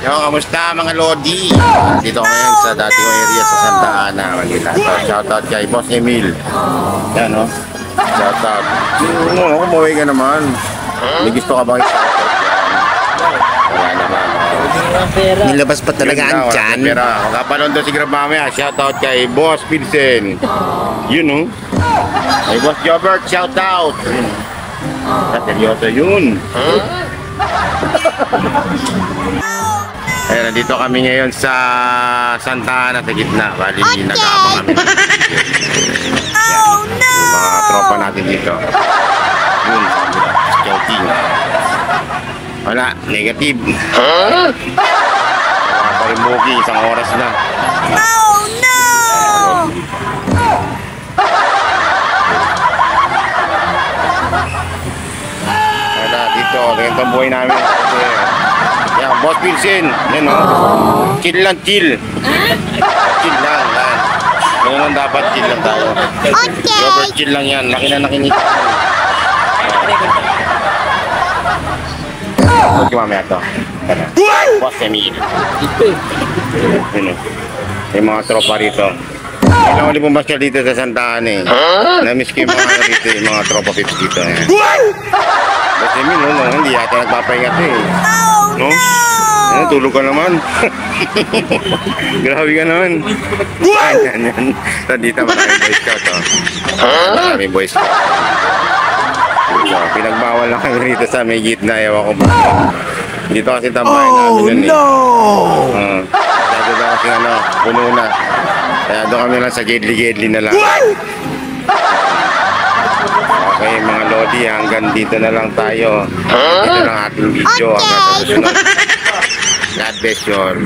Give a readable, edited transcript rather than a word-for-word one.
Yo, kamusta mga Lodi? Dito ngayon sa dating area sa Santa Ana, Manila. So, shoutout kay Boss Emil. Yan, no? Shoutout. Kung umuwi ka naman. May gusto ka bang shoutout? Wala naman. Nilabas pa talaga ang tiyan. Magkapanood doon si Grab mamaya. Shoutout kay Boss Pilsen. Yun, no? Kay Boss Jobert, shoutout. Seryoso yun. Ayan, nandito kami ngayon sa Santa Ana sa gitna. Bali, nag-aabang kami. Oh no! Yung mga tropa natin dito. Yun, scouting. Wala, negative. Wala pa rin booking, isang oras na. Oh no! Wala, dito, ganito ang buhay namin. Yan, Boss Pilsen. Yan, no? Chill lang, chill. Chill lang, yan. Ganun lang dapat, chill lang tayo. Okay! Robert, chill lang yan. Laki na nakinig. Huwag yung mamaya to. Boss Emil. Yun, yung mga tropa rito. Kailangan ulit pumasyal dito sa Santa Ana, eh. Na-miss ko yung mga dito, yung mga tropa pips dito. Boss Emil, no? Hindi yata nagpapahinga to, eh. No? Ano, tulog ka naman. Grabe ka naman. Yan. So, dito maraming Boy Scout, oh. Maraming Boy Scout. So, pinagbawal lang kami rito sa may gitna. Ewan ko ba. Dito kasi tambahin namin yun, eh. Dito daw kasi puno na. Kaya doon kami lang sa gedli-gedli na lang. Okay, mga Lodi, hanggang dito na lang tayo. Dito lang ating video. Hanggang sa susunod. God bless you all.